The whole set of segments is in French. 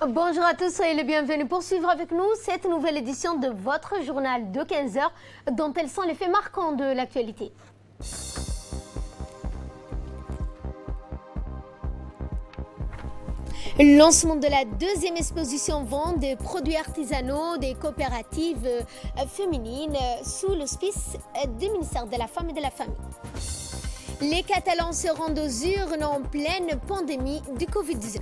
Bonjour à tous, soyez les bienvenus pour suivre avec nous cette nouvelle édition de votre journal de 15 heures, dont elles sont les faits marquants de l'actualité. Lancement de la deuxième exposition vente des produits artisanaux des coopératives féminines sous l'auspice du ministère de la Femme et de la Famille. Les Catalans se rendent aux urnes en pleine pandémie du Covid-19.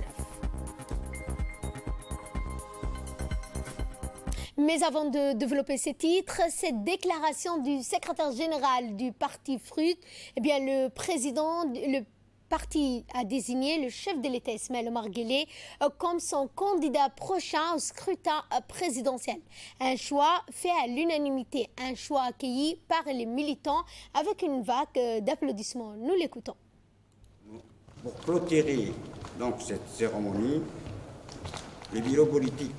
Mais avant de développer ces titres, cette déclaration du secrétaire général du parti FRUD, le parti a désigné le chef de l'État Ismaël Omar Guelleh comme son candidat prochain au scrutin présidentiel. Un choix fait à l'unanimité, un choix accueilli par les militants avec une vague d'applaudissements. Nous l'écoutons. Pour clôturer donc cette cérémonie, le bureau politique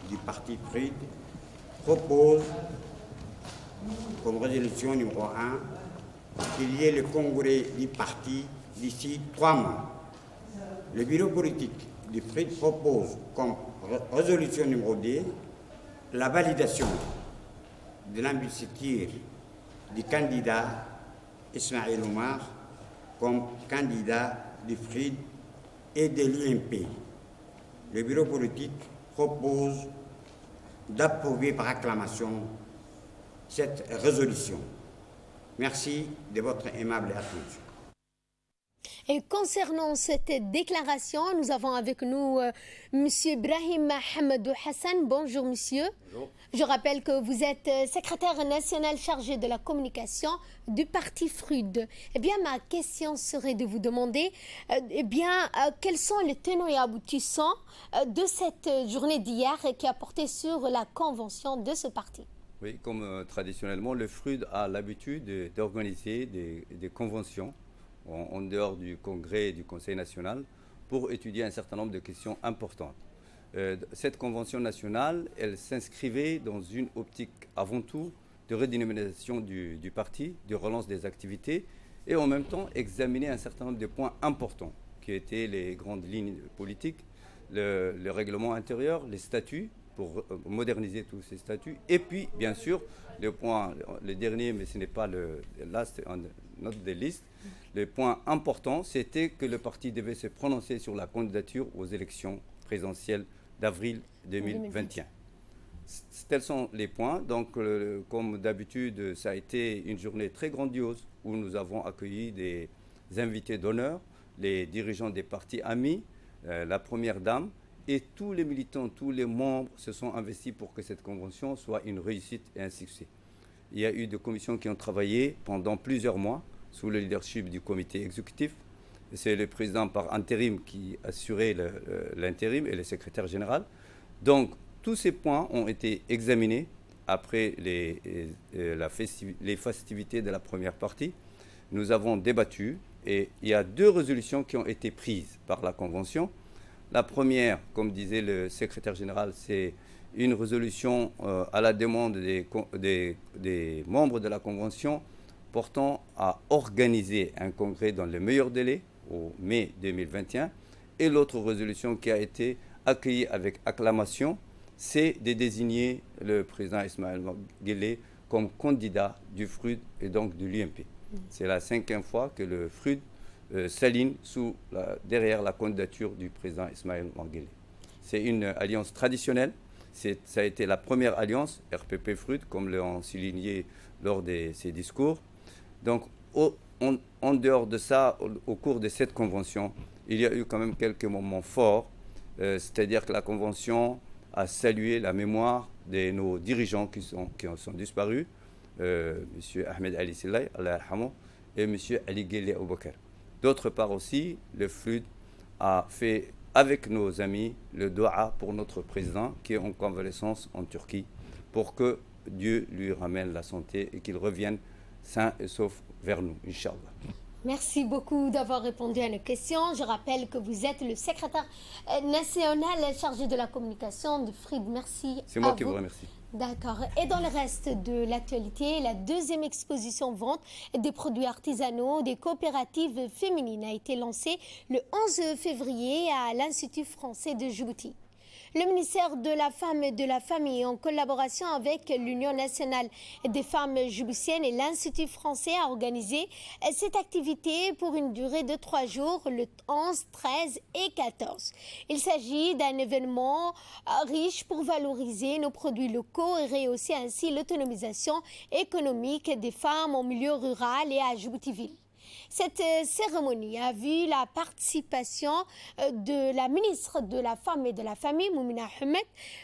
du parti FRUD propose comme résolution numéro 1 qu'il y ait le congrès du parti d'ici 3 mois. Le bureau politique du FRUD propose comme résolution numéro 2 la validation de l'investiture du candidat Ismaël Omar comme candidat du FRUD et de l'UMP. Le bureau politique propose d'approuver par acclamation cette résolution. Merci de votre aimable attention. Et concernant cette déclaration, nous avons avec nous M. Ibrahim Hamadou Hassan. Bonjour monsieur. Bonjour. Je rappelle que vous êtes secrétaire national chargé de la communication du parti FRUD. Ma question serait de vous demander quels sont les tenants et aboutissants de cette journée d'hier qui a porté sur la convention de ce parti. Oui, comme traditionnellement, le FRUD a l'habitude d'organiser des conventions en dehors du Congrès et du Conseil national pour étudier un certain nombre de questions importantes. Cette convention nationale, elle s'inscrivait dans une optique avant tout de redynamisation du parti, de relance des activités et en même temps examiner un certain nombre de points importants qui étaient les grandes lignes politiques, le règlement intérieur, les statuts pour moderniser tous ces statuts et puis bien sûr le dernier, mais ce n'est pas le last on notre des listes. Le point important, c'était que le parti devait se prononcer sur la candidature aux élections présidentielles d'avril 2021. Tels sont les points. Donc, comme d'habitude, ça a été une journée très grandiose où nous avons accueilli des invités d'honneur, les dirigeants des partis amis, la première dame, et tous les militants, tous les membres se sont investis pour que cette convention soit une réussite et un succès. Il y a eu des commissions qui ont travaillé pendant plusieurs mois sous le leadership du comité exécutif. C'est le président par intérim qui assurait l'intérim et le secrétaire général. Donc, tous ces points ont été examinés après les festivités de la première partie. Nous avons débattu et il y a 2 résolutions qui ont été prises par la Convention. La première, comme disait le secrétaire général, c'est une résolution à la demande des membres de la Convention portant à organiser un congrès dans les meilleurs délais au mai 2021. Et l'autre résolution qui a été accueillie avec acclamation, c'est de désigner le président Ismaël Omar Guelleh comme candidat du FRUD et donc de l'UMP. C'est la 5e fois que le FRUD s'aligne derrière la candidature du président Ismaël Omar Guelleh. C'est une alliance traditionnelle. Ça a été la première alliance RPP-FRUD, comme l'ont souligné lors de ses discours. Donc, en dehors de ça, au cours de cette convention, il y a eu quand même quelques moments forts. C'est-à-dire que la convention a salué la mémoire de nos dirigeants qui sont disparus, M. Ahmed Ali Sillay, Allah yarhamou, et M. Ali Guelleh Aboubakar. D'autre part aussi, le FRUD a fait avec nos amis le doua pour notre président qui est en convalescence en Turquie pour que Dieu lui ramène la santé et qu'il revienne sain et sauf vers nous, Inch'Allah. Merci beaucoup d'avoir répondu à nos questions. Je rappelle que vous êtes le secrétaire national chargé de la communication de FRUD. Merci. C'est moi qui vous remercie. D'accord. Et dans le reste de l'actualité, la deuxième exposition vente des produits artisanaux des coopératives féminines a été lancée le 11 février à l'Institut français de Djibouti. Le ministère de la Femme et de la Famille, en collaboration avec l'Union nationale des femmes djiboutiennes et l'Institut français, a organisé cette activité pour une durée de 3 jours, le 11, 13 et 14. Il s'agit d'un événement riche pour valoriser nos produits locaux et rehausser ainsi l'autonomisation économique des femmes en milieu rural et à Djibouti-Ville. Cette cérémonie a vu la participation de la ministre de la Femme et de la Famille, Moumina Ahmed,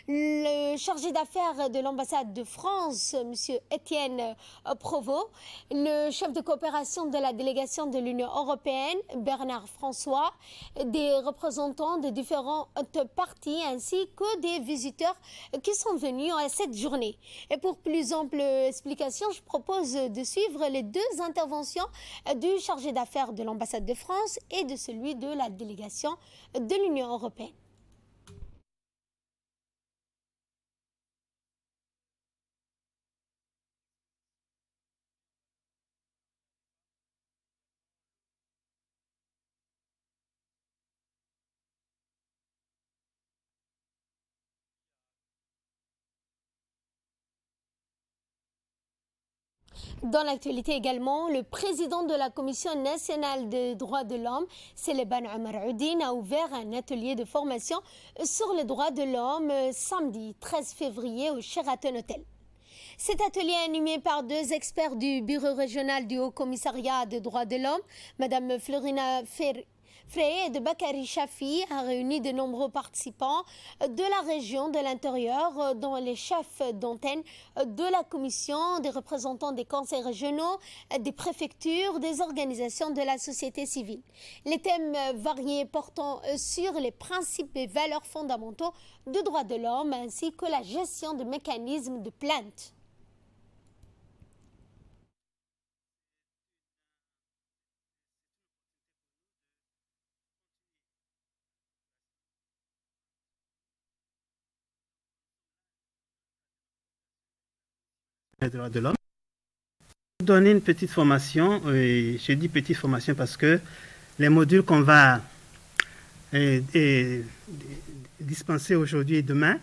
le chargé d'affaires de l'ambassade de France, M. Étienne Provost, le chef de coopération de la délégation de l'Union européenne, Bernard François, des représentants de différentes partis ainsi que des visiteurs qui sont venus à cette journée. Et pour plus ample explication, je propose de suivre les 2 interventions du chargé d'affaires de l'ambassade de France et de celui de la délégation de l'Union européenne. Dans l'actualité également, le président de la Commission nationale des droits de l'homme, Céléban Omar Oudine, a ouvert un atelier de formation sur les droits de l'homme samedi 13 février au Sheraton Hotel. Cet atelier est animé par 2 experts du Bureau régional du Haut Commissariat des droits de l'homme, Mme Florina Frey et de Bakary Chafi, a réuni de nombreux participants de la région de l'intérieur, dont les chefs d'antenne de la commission, des représentants des conseils régionaux, des préfectures, des organisations de la société civile. Les thèmes variés portant sur les principes et valeurs fondamentaux de droits de l'homme ainsi que la gestion de mécanismes de plainte. Les droits de l'homme. Pour donner une petite formation, je dis petite formation parce que les modules qu'on va dispenser aujourd'hui et demain,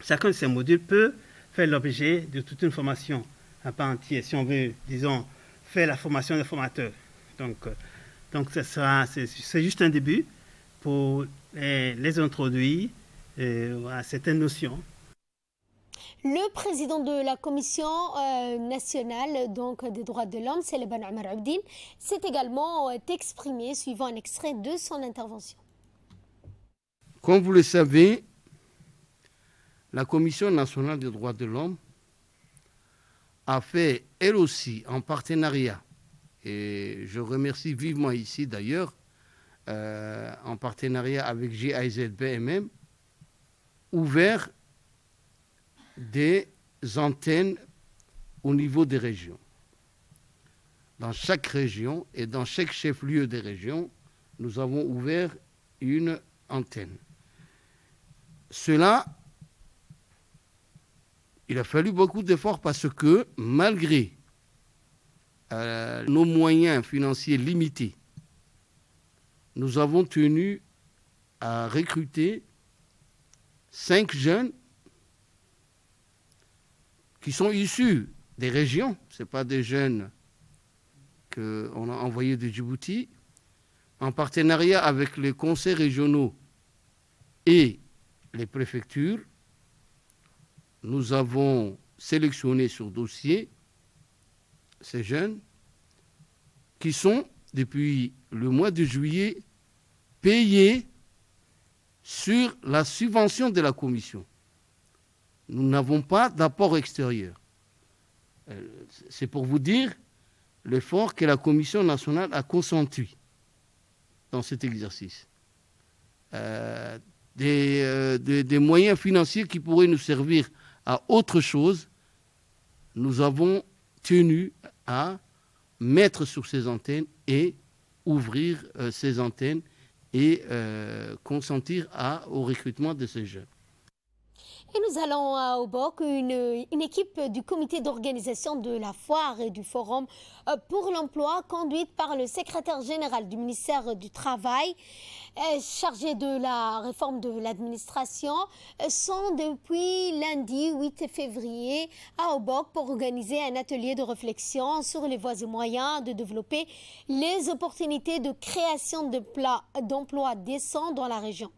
chacun de ces modules peut faire l'objet de toute une formation à part entière, si on veut, disons, faire la formation des formateurs. Donc c'est juste un début pour les introduire à certaines notions. Le président de la Commission nationale des droits de l'homme, Céléban Omar Oudine, s'est également exprimé suivant un extrait de son intervention. Comme vous le savez, la Commission nationale des droits de l'homme a fait, elle aussi, en partenariat, et je remercie vivement ici d'ailleurs, en partenariat avec GIZBMM, ouvert des antennes au niveau des régions. Dans chaque région et dans chaque chef-lieu des régions, nous avons ouvert une antenne. Cela, il a fallu beaucoup d'efforts parce que malgré nos moyens financiers limités, nous avons tenu à recruter 5 jeunes qui sont issus des régions, ce n'est pas des jeunes qu'on a envoyés de Djibouti, en partenariat avec les conseils régionaux et les préfectures. Nous avons sélectionné sur dossier ces jeunes qui sont, depuis le mois de juillet, payés sur la subvention de la Commission. Nous n'avons pas d'apport extérieur. C'est pour vous dire l'effort que la Commission nationale a consenti dans cet exercice. Des moyens financiers qui pourraient nous servir à autre chose, nous avons tenu à mettre sur ces antennes et ouvrir ces antennes et consentir au recrutement de ces jeunes. Et nous allons à Obok, une équipe du comité d'organisation de la foire et du forum pour l'emploi, conduite par le secrétaire général du ministère du Travail, chargé de la réforme de l'administration, sont depuis lundi 8 février à Obok pour organiser un atelier de réflexion sur les voies et moyens de développer les opportunités de création d'emplois décents dans la région.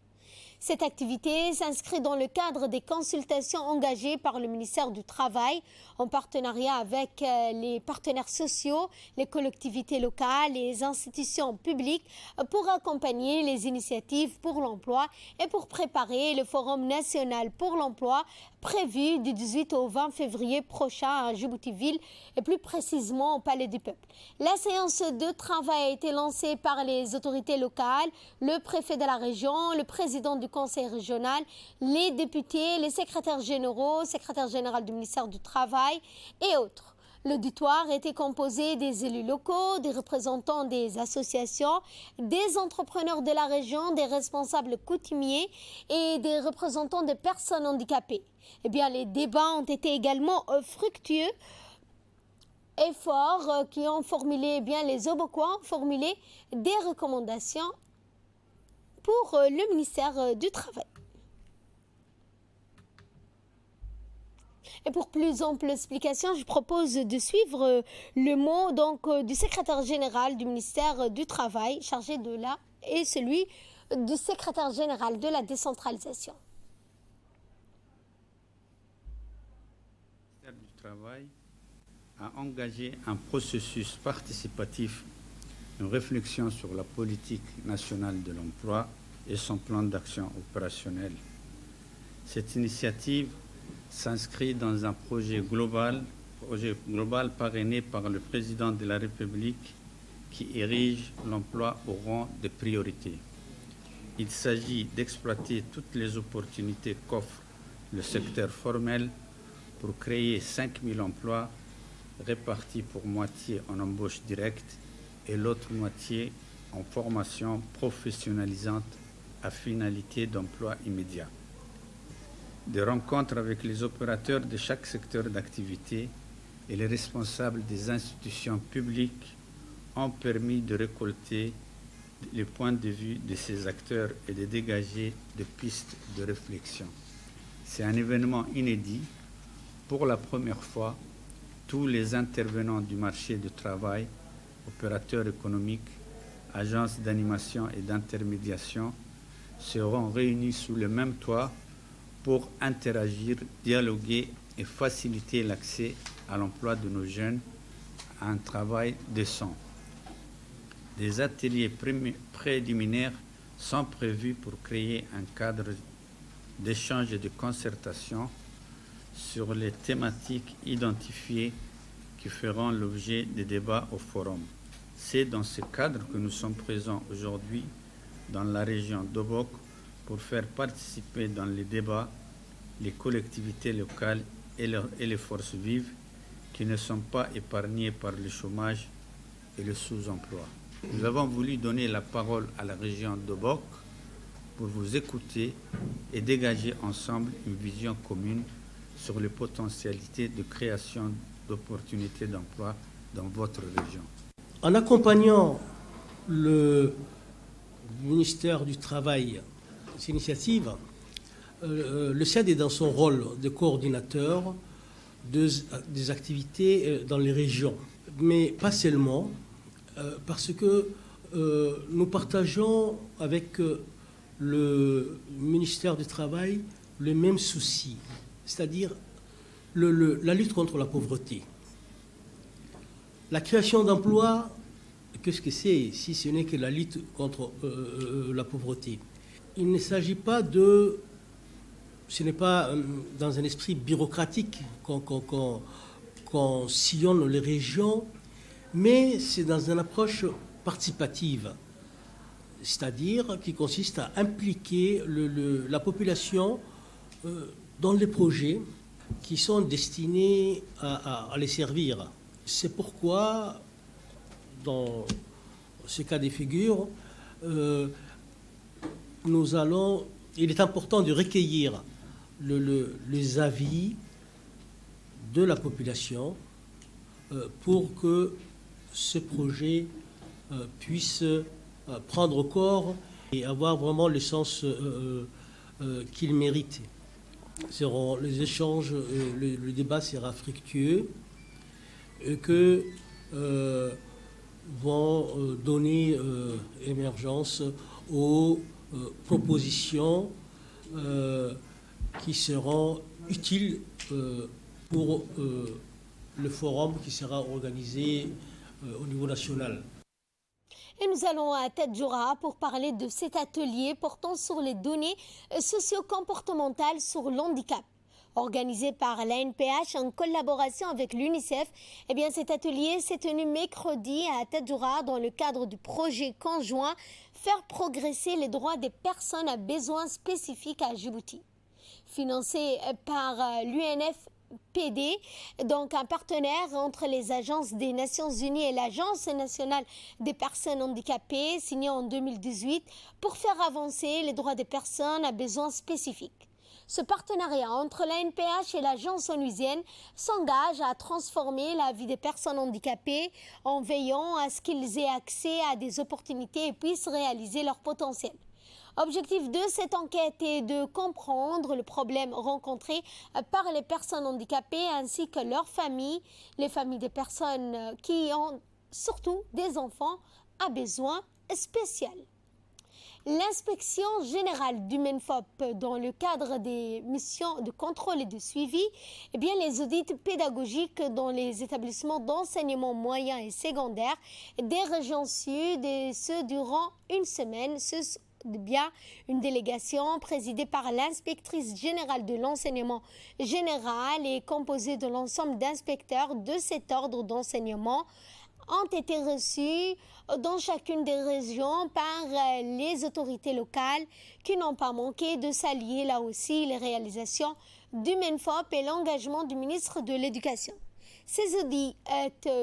Cette activité s'inscrit dans le cadre des consultations engagées par le ministère du Travail en partenariat avec les partenaires sociaux, les collectivités locales et les institutions publiques pour accompagner les initiatives pour l'emploi et pour préparer le Forum national pour l'emploi prévu du 18 au 20 février prochain à Djibouti-Ville et plus précisément au Palais du Peuple. La séance de travail a été lancée par les autorités locales, le préfet de la région, le président du conseil régional, les députés, les secrétaires généraux, secrétaire général du ministère du Travail et autres. L'auditoire était composé des élus locaux, des représentants des associations, des entrepreneurs de la région, des responsables coutumiers et des représentants des personnes handicapées. Eh bien, les débats ont été également fructueux et forts qui ont formulé, eh bien, les Obokois ont formulé des recommandations pour le ministère du Travail. Et pour plus ample explication, je propose de suivre le mot du secrétaire général du ministère du Travail, chargé de la, et celui du secrétaire général de la décentralisation. Le ministère du Travail a engagé un processus participatif, une réflexion sur la politique nationale de l'emploi et son plan d'action opérationnel. Cette initiative s'inscrit dans un projet global parrainé par le président de la République qui érige l'emploi au rang de priorité. Il s'agit d'exploiter toutes les opportunités qu'offre le secteur formel pour créer 5 000 emplois répartis pour moitié en embauche directe et l'autre moitié en formation professionnalisante à finalité d'emploi immédiat. Des rencontres avec les opérateurs de chaque secteur d'activité et les responsables des institutions publiques ont permis de récolter les points de vue de ces acteurs et de dégager des pistes de réflexion. C'est un événement inédit. Pour la première fois, tous les intervenants du marché du travail, opérateurs économiques, agences d'animation et d'intermédiation seront réunis sous le même toit pour interagir, dialoguer et faciliter l'accès à l'emploi de nos jeunes à un travail décent. Des ateliers préliminaires sont prévus pour créer un cadre d'échange et de concertation sur les thématiques identifiées qui feront l'objet des débats au forum. C'est dans ce cadre que nous sommes présents aujourd'hui dans la région d'Obok pour faire participer dans les débats les collectivités locales et les forces vives qui ne sont pas épargnées par le chômage et le sous-emploi. Nous avons voulu donner la parole à la région d'Obok pour vous écouter et dégager ensemble une vision commune sur les potentialités de création d'opportunités d'emploi dans votre région. En accompagnant le ministère du Travail, cette initiative, le CED est dans son rôle de coordinateur des activités dans les régions, mais pas seulement, parce que nous partageons avec le ministère du Travail le même souci, c'est-à-dire la lutte contre la pauvreté. La création d'emplois, qu'est-ce que c'est si ce n'est que la lutte contre la pauvreté? Il ne s'agit pas ce n'est pas dans un esprit bureaucratique qu'on sillonne les régions, mais c'est dans une approche participative, c'est-à-dire qui consiste à impliquer la population dans les projets qui sont destinés à les servir. C'est pourquoi, dans ce cas de figure, il est important de recueillir les avis de la population pour que ce projet puisse prendre corps et avoir vraiment le sens qu'il mérite. Les échanges, le débat sera fructueux et que vont donner émergence aux propositions qui seront utiles pour le forum qui sera organisé au niveau national. Et nous allons à Tadjoura pour parler de cet atelier portant sur les données socio-comportementales sur l'handicap. Organisé par l'ANPH en collaboration avec l'UNICEF, eh bien cet atelier s'est tenu mercredi à Tadjoura dans le cadre du projet conjoint Faire progresser les droits des personnes à besoins spécifiques à Djibouti. Financé par l'UNFPD, donc un partenaire entre les agences des Nations Unies et l'Agence nationale des personnes handicapées, signé en 2018 pour faire avancer les droits des personnes à besoins spécifiques. Ce partenariat entre l'ANPH et l'agence onusienne s'engage à transformer la vie des personnes handicapées en veillant à ce qu'ils aient accès à des opportunités et puissent réaliser leur potentiel. Objectif de cette enquête est de comprendre le problème rencontré par les personnes handicapées ainsi que leurs familles, les familles des personnes qui ont surtout des enfants à besoins spéciaux. L'inspection générale du MENFOP, dans le cadre des missions de contrôle et de suivi, eh bien, les audits pédagogiques dans les établissements d'enseignement moyen et secondaire des régions sud, et ce durant une semaine, bien une délégation présidée par l'inspectrice générale de l'enseignement général et composée de l'ensemble d'inspecteurs de cet ordre d'enseignement ont été reçus dans chacune des régions par les autorités locales qui n'ont pas manqué de saluer là aussi les réalisations du MENFOP et l'engagement du ministre de l'Éducation. Ces audits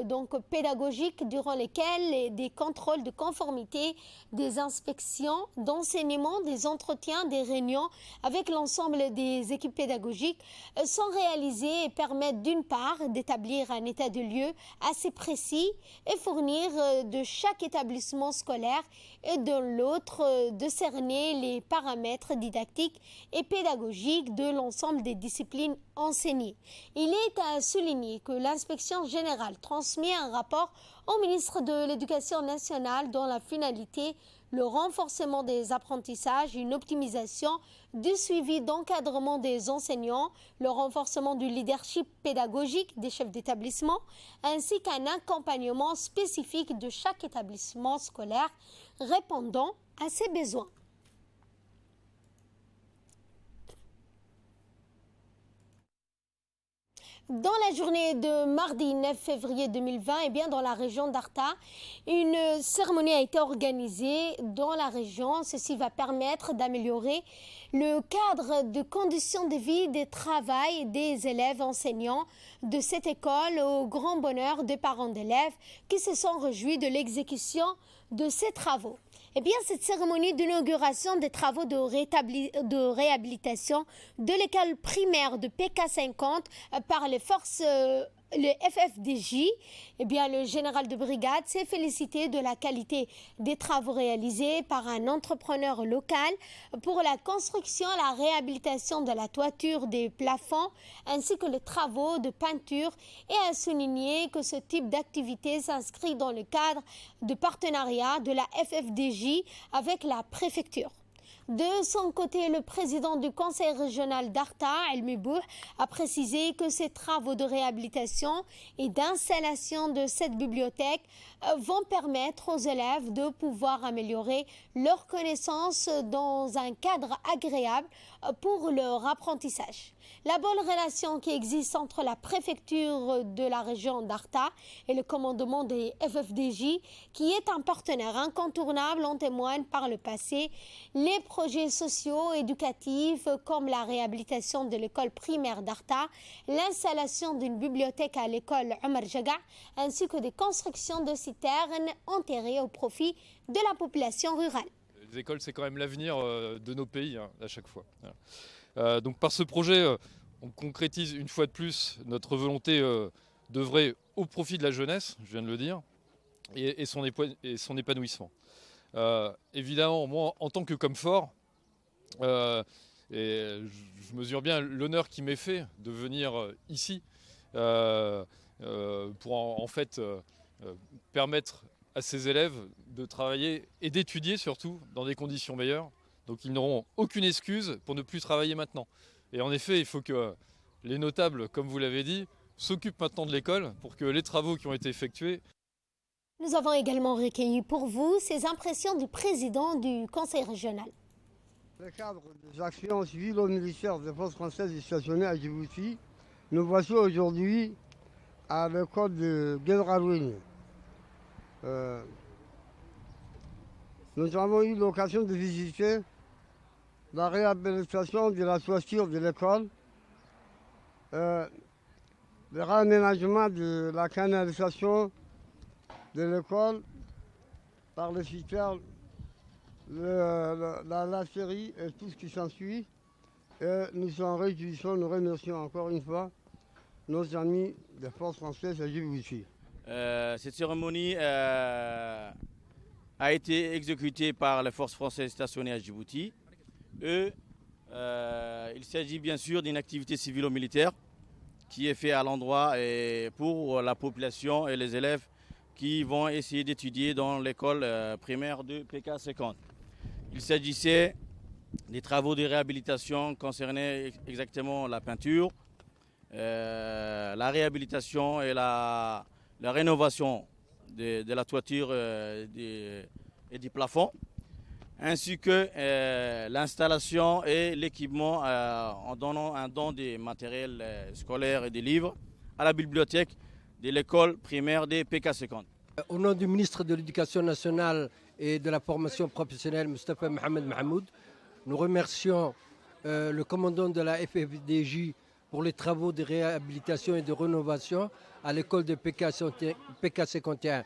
donc pédagogiques durant lesquels des contrôles de conformité, des inspections d'enseignement, des entretiens, des réunions avec l'ensemble des équipes pédagogiques sont réalisés et permettent d'une part d'établir un état de lieu assez précis et fournir de chaque établissement scolaire et de l'autre de cerner les paramètres didactiques et pédagogiques de l'ensemble des disciplines enseignées. Il est à souligner que l'inspection générale transmet un rapport au ministre de l'Éducation nationale dont la finalité, le renforcement des apprentissages, une optimisation du suivi d'encadrement des enseignants, le renforcement du leadership pédagogique des chefs d'établissement, ainsi qu'un accompagnement spécifique de chaque établissement scolaire répondant à ses besoins. Dans la journée de mardi 9 février 2020, eh bien, dans la région d'Arta, une cérémonie a été organisée dans la région. Ceci va permettre d'améliorer le cadre de conditions de vie, de travail des élèves enseignants de cette école au grand bonheur des parents d'élèves qui se sont réjouis de l'exécution de ces travaux. Eh bien, cette cérémonie d'inauguration des travaux de réhabilitation de l'école primaire de PK50 par les forces, le FFDJ, eh bien, le général de brigade s'est félicité de la qualité des travaux réalisés par un entrepreneur local pour la construction, la réhabilitation de la toiture des plafonds ainsi que les travaux de peinture et a souligné que ce type d'activité s'inscrit dans le cadre de partenariat de la FFDJ avec la préfecture. De son côté, le président du conseil régional d'Arta, El Mibouh, a précisé que ces travaux de réhabilitation et d'installation de cette bibliothèque vont permettre aux élèves de pouvoir améliorer leurs connaissances dans un cadre agréable pour leur apprentissage. La bonne relation qui existe entre la préfecture de la région d'Arta et le commandement des FFDJ, qui est un partenaire incontournable, en témoigne par le passé. Les projets sociaux, éducatifs, comme la réhabilitation de l'école primaire d'Arta, l'installation d'une bibliothèque à l'école Omar Jaga, ainsi que des constructions de citernes enterrées au profit de la population rurale. Les écoles, c'est quand même l'avenir de nos pays, à chaque fois. Voilà. Donc par ce projet, on concrétise une fois de plus notre volonté d'œuvrer au profit de la jeunesse, je viens de le dire, et son épanouissement. Évidemment, moi, en tant que Comfort, et je mesure bien l'honneur qui m'est fait de venir ici pour en fait permettre à ces élèves de travailler et d'étudier surtout dans des conditions meilleures. Donc ils n'auront aucune excuse pour ne plus travailler maintenant. Et en effet, il faut que les notables, comme vous l'avez dit, s'occupent maintenant de l'école pour que les travaux qui ont été effectués. Nous avons également recueilli pour vous ces impressions du président du Conseil régional. Dans le cadre des actions civilo-militaires des forces françaises stationnées à Djibouti, nous voici aujourd'hui à l'école de Guedraouen. Nous avons eu l'occasion de visiter la réhabilitation de la toiture de l'école, le réaménagement de la canalisation de l'école par le citerne, la laiterie et tout ce qui s'ensuit. Et nous en réjouissons, nous remercions encore une fois nos amis des forces françaises à Djibouti. Cette cérémonie a été exécutée par les forces françaises stationnées à Djibouti. Il s'agit bien sûr d'une activité civilo-militaire qui est faite à l'endroit et pour la population et les élèves qui vont essayer d'étudier dans l'école primaire de PK50. Il s'agissait des travaux de réhabilitation concernant exactement la peinture, la réhabilitation et la rénovation de la toiture et du plafond, ainsi que l'installation et l'équipement en donnant un don des matériels scolaires et des livres à la bibliothèque de l'école primaire des PK50. Au nom du ministre de l'Éducation nationale et de la formation professionnelle, Moustapha Mohamed Mahmoud, nous remercions le commandant de la FFDJ pour les travaux de réhabilitation et de rénovation à l'école de PK51.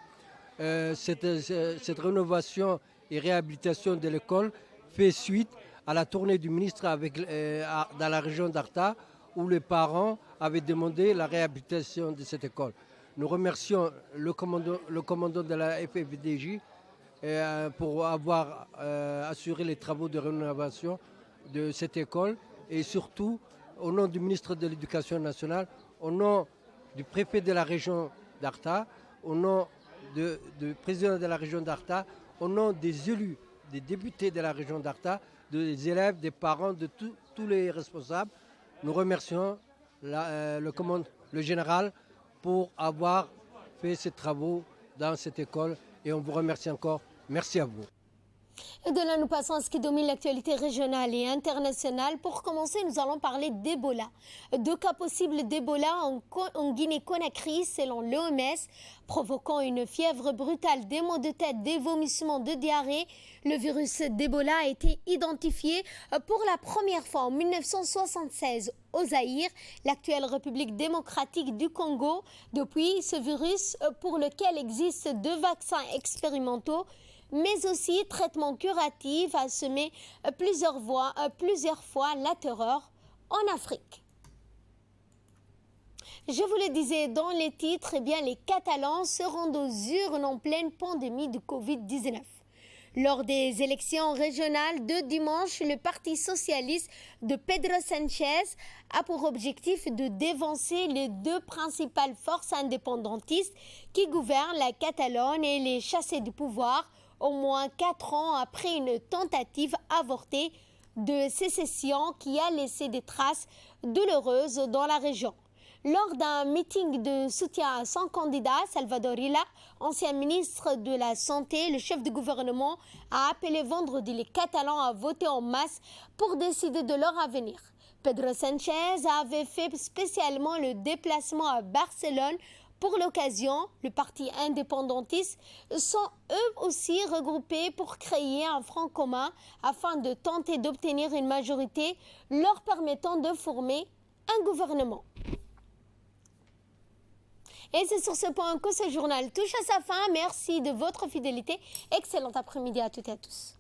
Cette rénovation et réhabilitation de l'école fait suite à la tournée du ministre dans la région d'Arta où les parents avaient demandé la réhabilitation de cette école. Nous remercions le commandant de la FFDJ pour avoir assuré les travaux de rénovation de cette école et surtout au nom du ministre de l'Éducation nationale, au nom du préfet de la région d'Arta, au nom du président de la région d'Arta, au nom des élus, des députés de la région d'Arta, des élèves, des parents, de tous les responsables. Nous remercions le général pour avoir fait ces travaux dans cette école et on vous remercie encore. Merci à vous. Et de là, nous passons à ce qui domine l'actualité régionale et internationale. Pour commencer, nous allons parler d'Ebola. 2 cas possibles d'Ebola en Guinée-Conakry, selon l'OMS, provoquant une fièvre brutale, des maux de tête, des vomissements, de diarrhée. Le virus d'Ebola a été identifié pour la première fois en 1976 au Zaïre, l'actuelle République démocratique du Congo. Depuis, ce virus, pour lequel existent 2 vaccins expérimentaux, mais aussi traitement curatif, a semé plusieurs fois la terreur en Afrique. Je vous le disais dans les titres, les Catalans se rendent aux urnes en pleine pandémie de Covid-19. Lors des élections régionales de dimanche, le Parti socialiste de Pedro Sánchez a pour objectif de dévancer les 2 principales forces indépendantistes qui gouvernent la Catalogne et les chasser du pouvoir au moins 4 ans après une tentative avortée de sécession qui a laissé des traces douloureuses dans la région. Lors d'un meeting de soutien à son candidat, Salvador Illa, ancien ministre de la Santé, le chef du gouvernement a appelé vendredi les Catalans à voter en masse pour décider de leur avenir. Pedro Sánchez avait fait spécialement le déplacement à Barcelone. Pour l'occasion, le parti indépendantiste sont eux aussi regroupés pour créer un front commun afin de tenter d'obtenir une majorité leur permettant de former un gouvernement. Et c'est sur ce point que ce journal touche à sa fin. Merci de votre fidélité. Excellent après-midi à toutes et à tous.